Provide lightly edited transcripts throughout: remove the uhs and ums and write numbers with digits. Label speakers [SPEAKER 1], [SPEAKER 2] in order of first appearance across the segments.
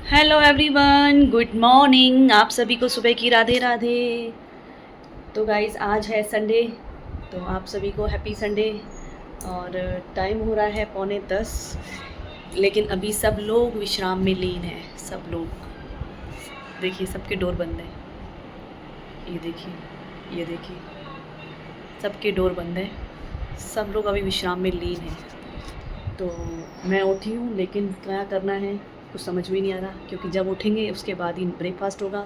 [SPEAKER 1] Hello everyone, good morning. आप सभी को सुबह की राधे राधे। तो गाइस आज है संडे, तो आप सभी को हैप्पी संडे। और टाइम हो रहा है 9:45, लेकिन अभी सब लोग विश्राम में लीन हैं। सब लोग देखिए, सबके डोर बंद हैं। ये देखिए, ये देखिए, सबके डोर बंद हैं। सब लोग अभी विश्राम में लीन हैं। तो मैं उठी हूँ, लेकिन क्या करना है कुछ समझ में नहीं आ रहा, क्योंकि जब उठेंगे उसके बाद ही ब्रेकफास्ट होगा,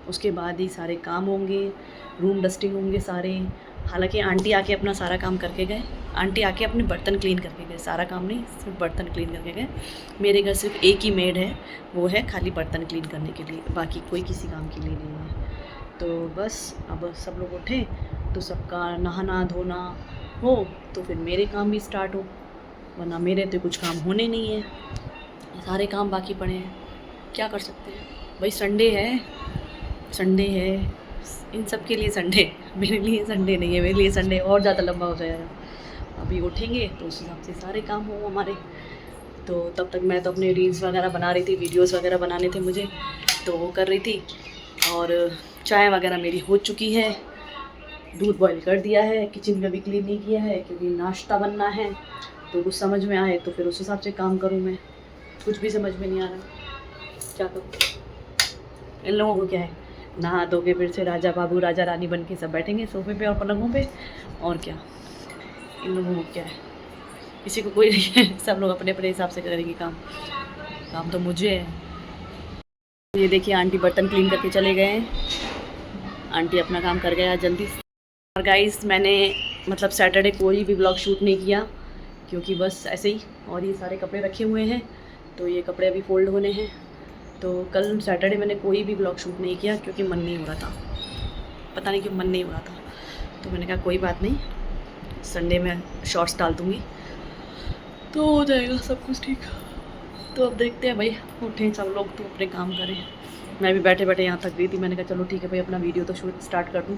[SPEAKER 1] उसके बाद ही सारे काम होंगे, रूम डस्टिंग होंगे सारे। हालांकि आंटी आके अपना सारा काम करके गए। आंटी आके अपने बर्तन क्लीन करके गए, सारा काम नहीं, सिर्फ बर्तन क्लीन करके गए। मेरे घर सिर्फ एक ही मेड है, वो है खाली बर्तन क्लीन करने के लिए, बाकी कोई किसी काम के लिए नहीं है। तो बस अब सब लोग उठे तो सबका नहाना धोना हो तो फिर मेरे काम भी स्टार्ट हो, वरना मेरे तो कुछ काम होने नहीं है, सारे काम बाकी पड़े हैं। क्या कर सकते हैं भाई, संडे है, संडे है। इन सब के लिए संडे, मेरे लिए संडे नहीं है। मेरे लिए संडे और ज़्यादा लंबा हो जाएगा। अभी उठेंगे तो उस हिसाब से सारे काम हों हमारे। तो तब तक मैं तो अपने रील्स वगैरह बना रही थी, वीडियोस वगैरह बनाने थे मुझे, तो वो कर रही थी। और चाय वगैरह मेरी हो चुकी है, दूध बॉईल कर दिया है, किचन में भी क्लीन नहीं किया है क्योंकि नाश्ता बनना है। तो कुछ समझ में आए तो फिर उस हिसाब से काम करूँ। मैं कुछ भी समझ में नहीं आ रहा, क्या करूँ। इन लोगों को क्या है, नहा धो के फिर से राजा बाबू राजा रानी बन के सब बैठेंगे सोफे पे और पलंगों पे, और क्या। इन लोगों को क्या है, किसी को कोई नहीं है, सब लोग अपने अपने हिसाब से करेंगे काम। काम तो मुझे है। ये देखिए, आंटी बर्तन क्लीन करके चले गए हैं। आंटी अपना काम कर गया जल्दी से। और गाइस, मैंने मतलब सैटरडे कोई भी ब्लॉग शूट नहीं किया, क्योंकि बस ऐसे ही। और ये सारे कपड़े रखे हुए हैं, तो ये कपड़े अभी फोल्ड होने हैं। तो कल सैटरडे मैंने कोई भी ब्लॉग शूट नहीं किया, क्योंकि मन नहीं हो रहा था, पता नहीं क्यों मन नहीं हो रहा था। तो मैंने कहा कोई बात नहीं, संडे में शॉर्ट्स डाल दूँगी तो हो जाएगा सब कुछ ठीक। तो अब देखते हैं भाई, उठें सब लोग तो अपने काम करें। मैं भी बैठे बैठे यहाँ थक गई थी। मैंने कहा चलो ठीक है भाई, अपना वीडियो तो शूट स्टार्ट कर दूँ,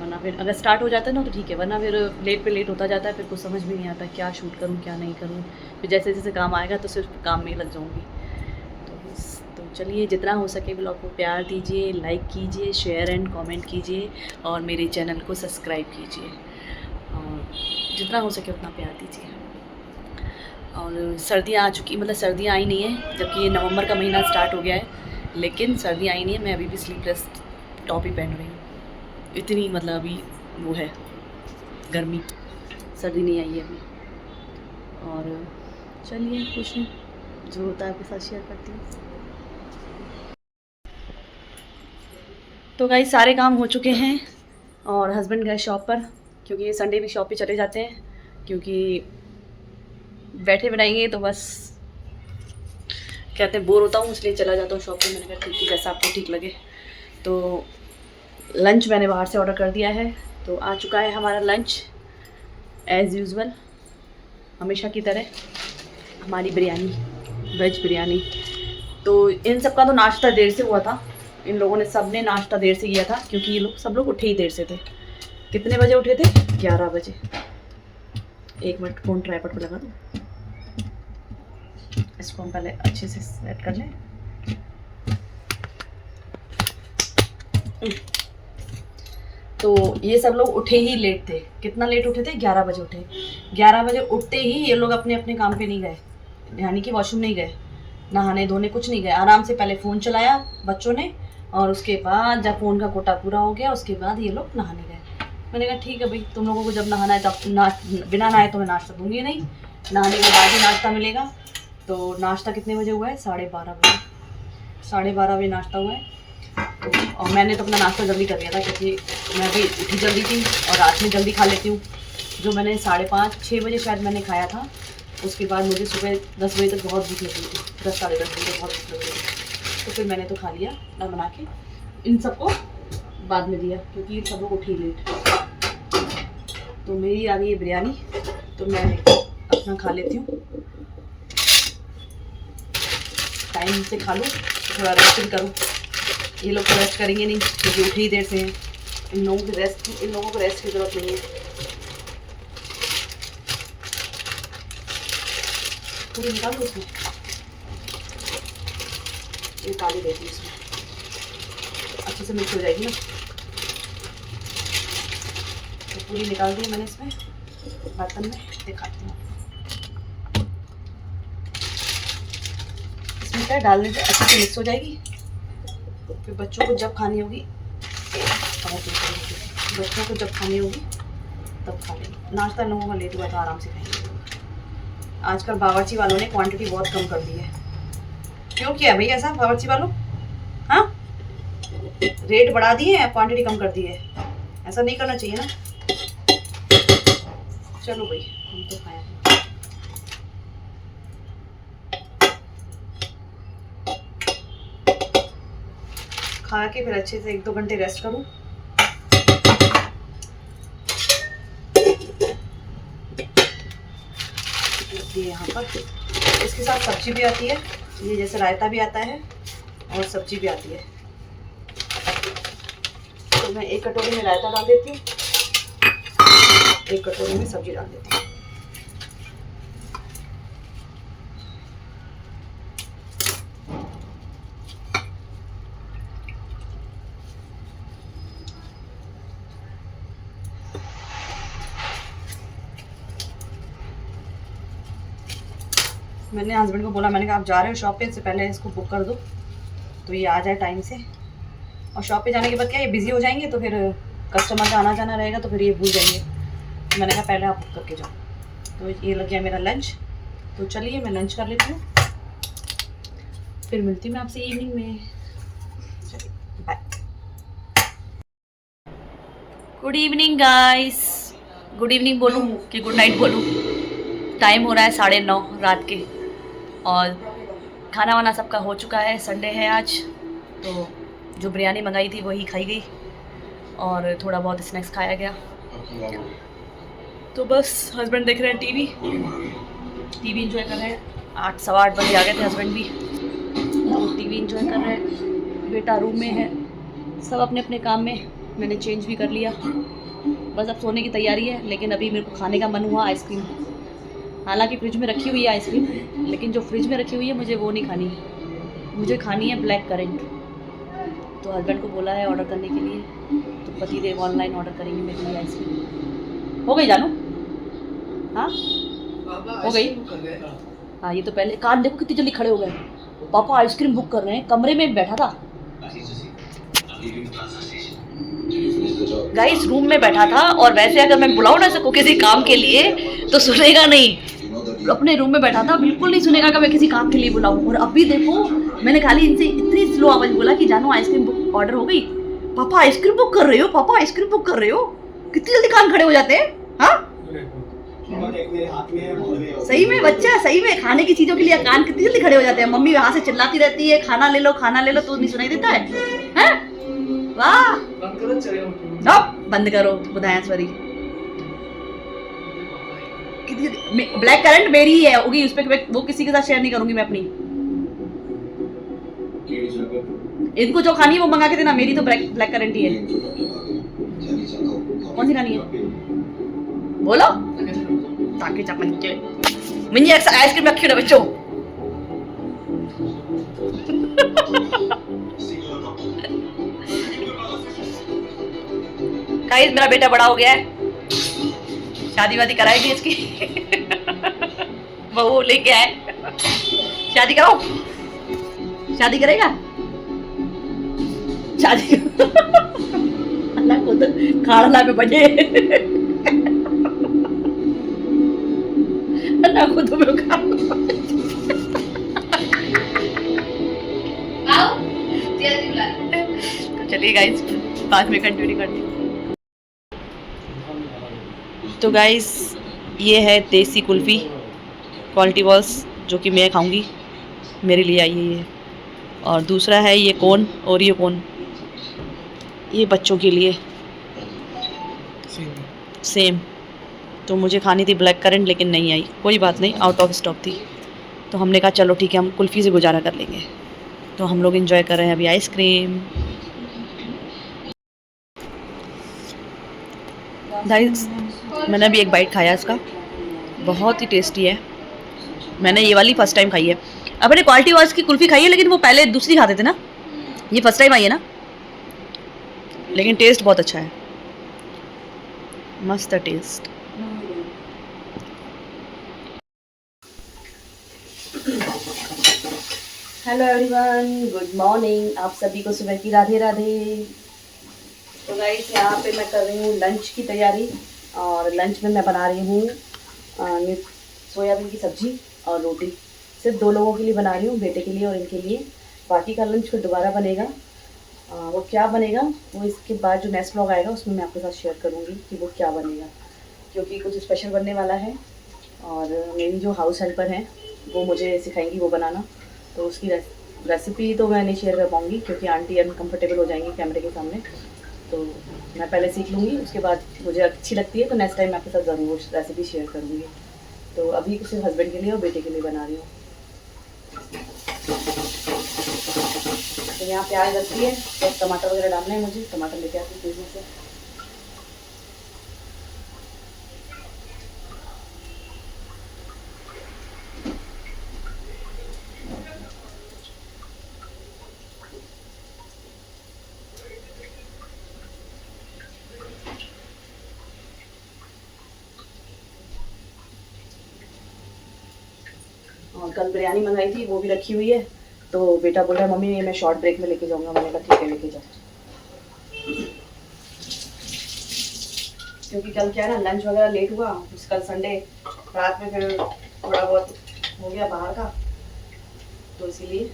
[SPEAKER 1] वरना फिर अगर स्टार्ट हो जाता है ना तो ठीक है, वरना फिर लेट पे लेट होता जाता है। फिर कुछ समझ में नहीं आता क्या शूट करूँ क्या नहीं करूँ। फिर जैसे जैसे काम आएगा तो सिर्फ काम में ही लग जाऊँगी। तो बस, तो चलिए, जितना हो सके ब्लॉग को प्यार दीजिए, लाइक कीजिए, शेयर एंड कमेंट कीजिए, और मेरे चैनल को सब्सक्राइब कीजिए, और जितना हो सके उतना प्यार दीजिए। और सर्दियाँ आ चुकी, मतलब सर्दियाँ आई नहीं है, जबकि ये नवंबर का महीना स्टार्ट हो गया है, लेकिन सर्दियाँ आई नहीं है। मैं अभी भी स्लीवलेस टॉप ही पहन रही हूँ, इतनी मतलब अभी वो है गर्मी, सर्दी नहीं आई है अभी। और चलिए, कुछ नहीं, जो होता है आपके साथ शेयर करती हूँ। तो गाइस, सारे काम हो चुके हैं, और हस्बैंड गए शॉप पर, क्योंकि ये संडे भी शॉप पे चले जाते हैं, क्योंकि बैठे बनाएंगे तो बस कहते हैं बोर होता हूँ, इसलिए चला जाता हूँ शॉप पे। मैंने कहा ठीक है, जैसा आपको ठीक लगे। तो लंच मैंने बाहर से ऑर्डर कर दिया है, तो आ चुका है हमारा लंच एज़ यूज़ुअल, हमेशा की तरह हमारी बिरयानी, वेज बिरयानी। तो इन सब का तो नाश्ता देर से हुआ था। इन लोगों ने सब ने नाश्ता देर से किया था, क्योंकि ये लोग सब लोग उठे ही देर से थे। कितने बजे उठे थे? 11 बजे। एक मिनट, फ़ोन ट्राइपॉड पर लगा दूँ, इसको हम पहले अच्छे से सेट कर लें। तो ये सब लोग उठे ही लेट थे। कितना लेट उठे थे? 11 बजे उठे। 11 बजे उठते ही ये लोग अपने अपने काम पे नहीं गए, यानी कि वॉशरूम नहीं गए, नहाने धोने कुछ नहीं गए। आराम से पहले फ़ोन चलाया बच्चों ने, और उसके बाद जब फ़ोन का कोटा पूरा हो गया, उसके बाद ये लोग नहाने गए। मैंने कहा ठीक है भाई, तुम लोगों को जब नहाना है तब बिना नहाए तो मैं नाश्ता दूँगी नहीं, नहाने के बाद ही नाश्ता मिलेगा। तो नाश्ता कितने बजे हुआ है? 12:30 बजे। 12:30 बजे नाश्ता हुआ है। तो और मैंने तो अपना नाश्ता जल्दी कर लिया था, क्योंकि मैं भी उठी जल्दी थी और रात में जल्दी खा लेती हूँ। जो मैंने 5:30-6 बजे शायद मैंने खाया था, उसके बाद मुझे सुबह 10 बजे तक बहुत भूख लगी थी, 10 साढ़े 10 बजे तक बहुत भूख लगी थी। तो फिर मैंने तो खा लिया ना बना के, इन सबको बाद में दिया, क्योंकि सब लोग उठी लेट। तो मेरी आ गई है बिरयानी, तो मैं अपना खा लेती हूँ, टाइम से खा लूँ, थोड़ा रेस्ट भी करूँ। ये लोग तो रेस्ट करेंगे नहीं, क्योंकि उठे ही देर से हैं। इन लोगों को रेस्ट की ज़रूरत नहीं है। पूरी निकाल दो उसमें। ये डाल देती हूँ इसमें, अच्छे से मिक्स हो जाएगी ना। तो पूरी निकाल दी मैंने इसमें बर्तन में, दिखाती हूँ। इसमें क्या डालने से अच्छे से मिक्स हो जाएगी। फिर बच्चों को जब खानी होगी, बच्चों को जब खानी होगी तब खा लेंगे। नाश्ता लोगों का लेट हुआ तो आराम से खाएंगे। आजकल बावर्ची वालों ने क्वांटिटी बहुत कम कर दी है। क्यों किया भैया ऐसा बावर्ची वालों? हाँ, रेट बढ़ा दिए हैं, क्वांटिटी कम कर दी है। ऐसा नहीं करना चाहिए ना। चलो भाई, हम तो खाएं। खा के फिर अच्छे से 1-2 घंटे रेस्ट करूं। ये यहाँ पर इसके साथ सब्जी भी आती है, ये जैसे रायता भी आता है और सब्जी भी आती है। तो मैं 1 कटोरी में रायता डाल देती हूँ, 1 कटोरी में सब्जी डाल देती हूँ। मैंने हस्बैंड को बोला, मैंने कहा आप जा रहे हो शॉप पे, इससे पहले इसको बुक कर दो तो ये आ जाए टाइम से। और शॉप पे जाने के बाद क्या ये बिज़ी हो जाएंगे, तो फिर कस्टमर का आना जाना रहेगा, तो फिर ये भूल जाएंगे। तो मैंने कहा पहले आप बुक करके जाओ। तो ये लग गया मेरा लंच। तो चलिए मैं लंच कर लेती हूँ, फिर मिलती हूँ मैं आपसे इवनिंग में। चलिए bye. Good evening guys. Good evening बोलूँ कि गुड नाइट बोलूँ? टाइम हो रहा है 9:30 रात के, और खाना वाना सबका हो चुका है। संडे है आज, तो जो बिरयानी मंगाई थी वही खाई गई और थोड़ा बहुत स्नैक्स खाया गया। तो बस हस्बैंड देख रहे हैं टीवी एंजॉय कर रहे हैं। 8 सवा 8 बजे आ गए थे हस्बैंड भी, तो टीवी एंजॉय कर रहे हैं। बेटा रूम में है, सब अपने अपने काम में। मैंने चेंज भी कर लिया, बस अब सोने की तैयारी है। लेकिन अभी मेरे को खाने का मन हुआ आइसक्रीम। हालांकि फ्रिज में रखी हुई है आइसक्रीम, लेकिन जो फ्रिज में रखी हुई है मुझे वो नहीं खानी, मुझे खानी है ब्लैक करेंट। तो हस्बैंड को बोला है ऑर्डर करने के लिए, तो पति देव ऑनलाइन ऑर्डर करेंगे मेरे लिए आइसक्रीम। हो गई जानू? हाँ हो गई। हाँ, ये तो पहले कान देखो कितनी जल्दी खड़े हो गए। पापा आइसक्रीम बुक कर रहे हैं, कमरे में बैठा था गाइस, रूम में बैठा था। और वैसे अगर मैं बुलाऊँ ना सबको किसी काम के लिए तो सुनेगा नहीं। अपने रूम में बैठा था, बिल्कुल नहीं सुनेगा कि मैं किसी काम के लिए बुलाऊँ। और अभी देखो, मैंने खाली इनसे इतनी स्लो आवाज बोला कि जानू आइसक्रीम बुक ऑर्डर हो गई। पापा आइसक्रीम बुक कर रहे हो, पापा आइसक्रीम बुक कर रहे हो। कितनी जल्दी कान खड़े हो जाते हैं। हाँ सही में बच्चा, सही में खाने की चीजों के लिए कान कितनी जल्दी खड़े हो जाते हैं। मम्मी वहां से चिल्लाती रहती है खाना ले लो खाना ले लो, तो नहीं सुनाई देता है? वाह, बंद करो बुधाया सॉरी। ब्लैक करंट मेरी ही है होगी, उस पर वो किसी के साथ शेयर नहीं करूंगी मैं अपनी। इनको जो खानी है वो मंगा के देना, मेरी तो ब्लैक करंट ही है। कौन सी खानी है बोलो? ताकि चपंचे मुझे आइसक्रीम रखी हो बच्चों। गाइस मेरा बेटा बड़ा हो गया है, शादी वादी कराएगी इसकी। बहू लेके आए, शादी कराओ। शादी करेगा? शादी अल्लाह को तो खाड़ला पे बजे। अल्लाह को तो चलिए गाइस बाद में कंटिन्यू करते हैं। तो गाइस ये है देसी कुल्फ़ी क्वालिटी बॉल्स, जो कि मैं खाऊंगी, मेरे लिए आई है ये। और दूसरा है ये कोन, ओरियो कोन, ये बच्चों के लिए सेम। तो मुझे खानी थी ब्लैक करंट, लेकिन नहीं आई। कोई बात नहीं, आउट ऑफ स्टॉक थी। तो हमने कहा चलो ठीक है, हम कुल्फ़ी से गुजारा कर लेंगे। तो हम लोग एंजॉय कर रहे हैं अभी आइसक्रीम। गाइस मैंने अभी एक बाइट खाया इसका, बहुत ही टेस्टी है। मैंने ये वाली फ़र्स्ट टाइम खाई है। अपने क्वालिटी वाइज की कुल्फी खाई है, लेकिन वो पहले दूसरी खाते थे ना, ये फर्स्ट टाइम आई है ना, लेकिन टेस्ट बहुत अच्छा है, मस्त है taste. Hello everyone, good morning, आप सभी को सुबह की राधे राधे। तो गाइस यहाँ पे मैं कर रही हूँ लंच की तैयारी, और लंच में मैं बना रही हूँ सोयाबीन की सब्जी और रोटी। सिर्फ 2 लोगों के लिए बना रही हूँ, बेटे के लिए और इनके लिए। बाकी का लंच फिर दोबारा बनेगा। वो क्या बनेगा वो इसके बाद जो नेक्स्ट व्लॉग आएगा उसमें मैं आपके साथ शेयर करूँगी कि वो क्या बनेगा, क्योंकि कुछ स्पेशल बनने वाला है। और मेरी जो हाउस हेल्पर हैं वो मुझे सिखाएंगी वो बनाना, तो उसकी रेसिपी तो मैं नहीं शेयर कर पाऊँगी क्योंकि आंटी अनकम्फर्टेबल हो जाएंगी कैमरे के सामने। तो मैं पहले सीख लूँगी, उसके बाद मुझे अच्छी लगती है तो नेक्स्ट टाइम मैं आपके साथ ज़रूर वो रेसिपी शेयर करूँगी। तो अभी सिर्फ हस्बैंड के लिए और बेटे के लिए बना रही हूँ। तो यहाँ प्याज रखी है, तो टमाटर वगैरह डालना है मुझे, टमाटर लेके आती हूँ फ्रीज से। और कल बिरयानी मंगाई थी, वो भी रखी हुई है। तो बेटा बोल रहा है मम्मी ये मैं शॉर्ट ब्रेक में लेके जाऊँगा, मैंने कहा ठीक है लेके जाओ। क्योंकि कल क्या है ना, लंच वगैरह लेट हुआ, कल संडे रात में फिर थोड़ा बहुत हो गया बाहर का, तो इसीलिए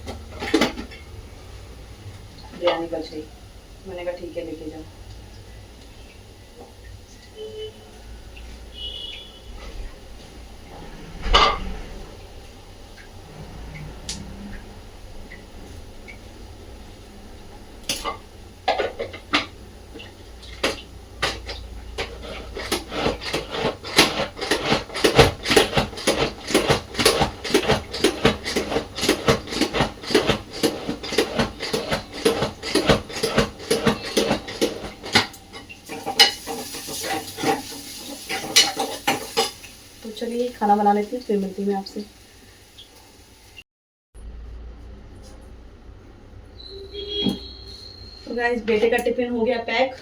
[SPEAKER 1] बिरयानी बच गई। मैंने कहा ठीक है लेके जाओ। चलिए खाना बना लेती हूँ, फिर मिलती हूँ मैं आपसे। तो गाइस बेटे का टिफिन हो गया पैक,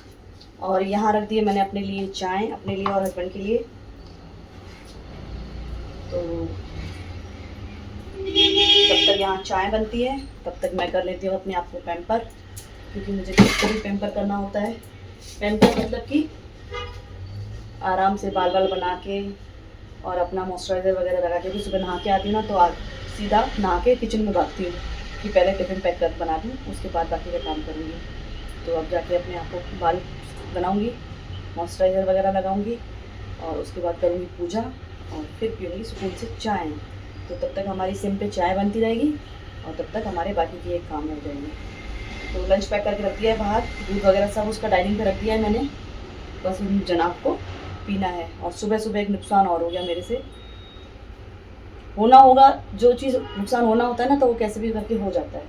[SPEAKER 1] और यहाँ रख दिए मैंने अपने लिए चाय, अपने लिए और हस्बैंड के लिए। तो जब तक यहाँ चाय बनती है तब तक मैं कर लेती हूँ अपने आप को पैम्पर, क्योंकि मुझे खुद को भी पैम्पर करना होता है। पैम्पर मतलब कि आराम से बाल बाल बना के और अपना मॉइस्चराइज़र वगैरह लगा के, सुबह नहा के आती हूँ ना तो सीधा नहा के किचन में भागती हूँ कि पहले टिफ़िन पैक कर बना दूँ, उसके बाद बाकी का काम करूँगी। तो अब जाके अपने आप को बाल बनाऊँगी, मॉइस्चराइज़र वगैरह लगाऊँगी, और उसके बाद करूँगी पूजा, और फिर पीऊँगी सुकून से चाय। तो तब तक हमारी सिम पे चाय बनती रहेगी और तब तक हमारे बाकी के एक काम हो जाएंगे। तो लंच पैक करके रख दिया है बाहर, दूध वगैरह सब उसका डाइनिंग पे रख दिया है मैंने, बस उन जनाब को पीना है। और सुबह सुबह एक नुकसान और हो गया मेरे से, होना होगा जो चीज़ नुकसान होना होता है ना, तो वो कैसे भी करके हो जाता है।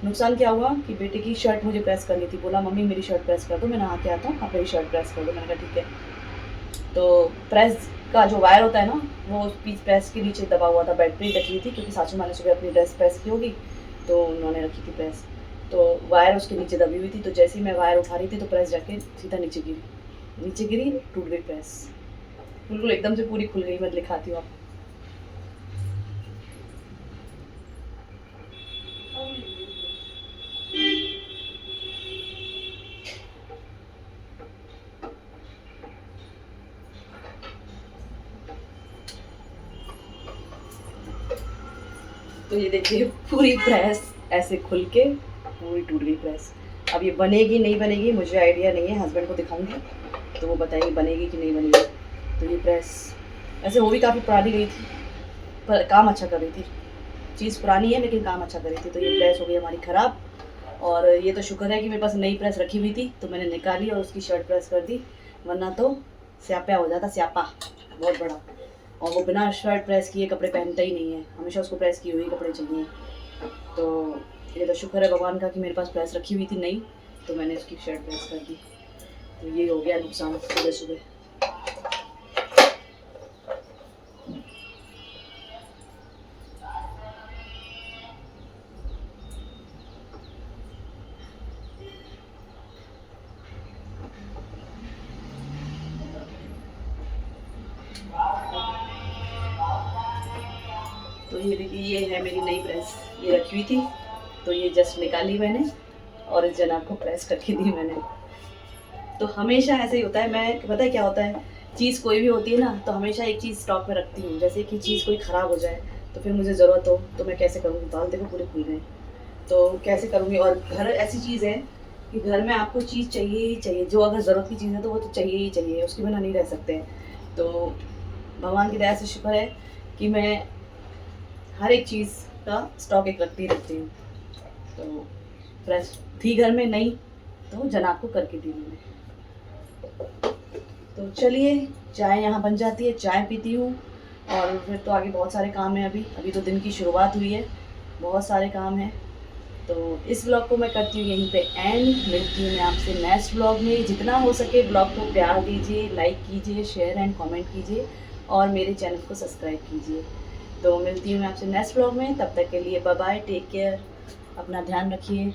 [SPEAKER 1] नुकसान क्या हुआ कि बेटे की शर्ट मुझे प्रेस करनी थी, बोला मम्मी मेरी शर्ट प्रेस कर दो, मैं नहा के आता हूँ, आप मेरी शर्ट प्रेस कर दो। मैंने कहा ठीक है। तो प्रेस का जो वायर होता है ना, वो पीस प्रेस के नीचे दबा हुआ था, बेड पे ही रखी हुई थी, क्योंकि सासू माँ ने सुबह अपनी ड्रेस प्रेस की होगी तो उन्होंने रखी थी प्रेस, तो वायर उसके नीचे दबी हुई थी। तो जैसे ही मैं वायर उठा रही थी तो प्रेस जाके सीधा नीचे गिरी, टूट गई प्रेस, बिल्कुल एकदम से पूरी खुल गई। मैं दिखाती हूँ आपको। तो ये देखिए पूरी प्रेस ऐसे खुल के पूरी टूट गई प्रेस। अब ये बनेगी नहीं बनेगी मुझे आइडिया नहीं है, हस्बैंड को दिखाऊंगी तो वो बताएंगे बनेगी कि नहीं बनेगी। तो ये प्रेस ऐसे वो भी काफ़ी पुरानी गई थी, पर काम अच्छा कर रही थी, चीज़ पुरानी है लेकिन काम अच्छा कर रही थी। तो ये प्रेस हो गई हमारी ख़राब, और ये तो शुक्र है कि मेरे पास नई प्रेस रखी हुई थी तो मैंने निकाली और उसकी शर्ट प्रेस कर दी, वरना तो स्यापा हो जाता, स्यापा बहुत बड़ा। और वो बिना शर्ट प्रेस किए कपड़े पहनता ही नहीं है, हमेशा उसको प्रेस किए हुए कपड़े चाहिए। तो ये तो शुक्र है भगवान का कि मेरे पास प्रेस रखी हुई थी नई, तो मैंने उसकी शर्ट प्रेस कर दी। तो ये हो गया नुकसान सुबह सुबह। ये है मेरी नई प्रेस, ये रखी हुई थी तो ये जस्ट निकाली मैंने और इस जनाब को प्रेस करके दी मैंने। तो हमेशा ऐसे ही होता है, मैं पता है क्या होता है, चीज़ कोई भी होती है ना तो हमेशा एक चीज़ स्टॉक में रखती हूँ। जैसे कि चीज़ कोई ख़राब हो जाए तो फिर मुझे ज़रूरत हो तो मैं कैसे करूँगी, बाल देखो पूरे खुल गए, तो कैसे करूँगी। और घर ऐसी चीज़ है कि घर में आपको चीज़ चाहिए ही चाहिए, जो अगर ज़रूरत की चीज़ है तो वो तो चाहिए ही चाहिए, उसके बिना नहीं रह सकते। तो भगवान की दया से शुक्र है कि मैं हर एक चीज़ का स्टॉक एक रखती हूँ। तो फ्रेश थी घर में नहीं तो जनाब को करके दी मैंने। तो चलिए चाय यहाँ बन जाती है, चाय पीती हूँ और फिर तो आगे बहुत सारे काम हैं। अभी तो दिन की शुरुआत हुई है, बहुत सारे काम हैं। तो इस ब्लॉग को मैं करती हूँ यहीं पे एंड। मिलती हूँ मैं आपसे नेक्स्ट ब्लॉग में। जितना हो सके ब्लॉग को प्यार दीजिए, लाइक कीजिए, शेयर एंड कमेंट कीजिए और मेरे चैनल को सब्सक्राइब कीजिए। तो मिलती हूँ मैं आपसे नेक्स्ट ब्लॉग में, तब तक के लिए बाय बाय, टेक केयर, अपना ध्यान रखिए।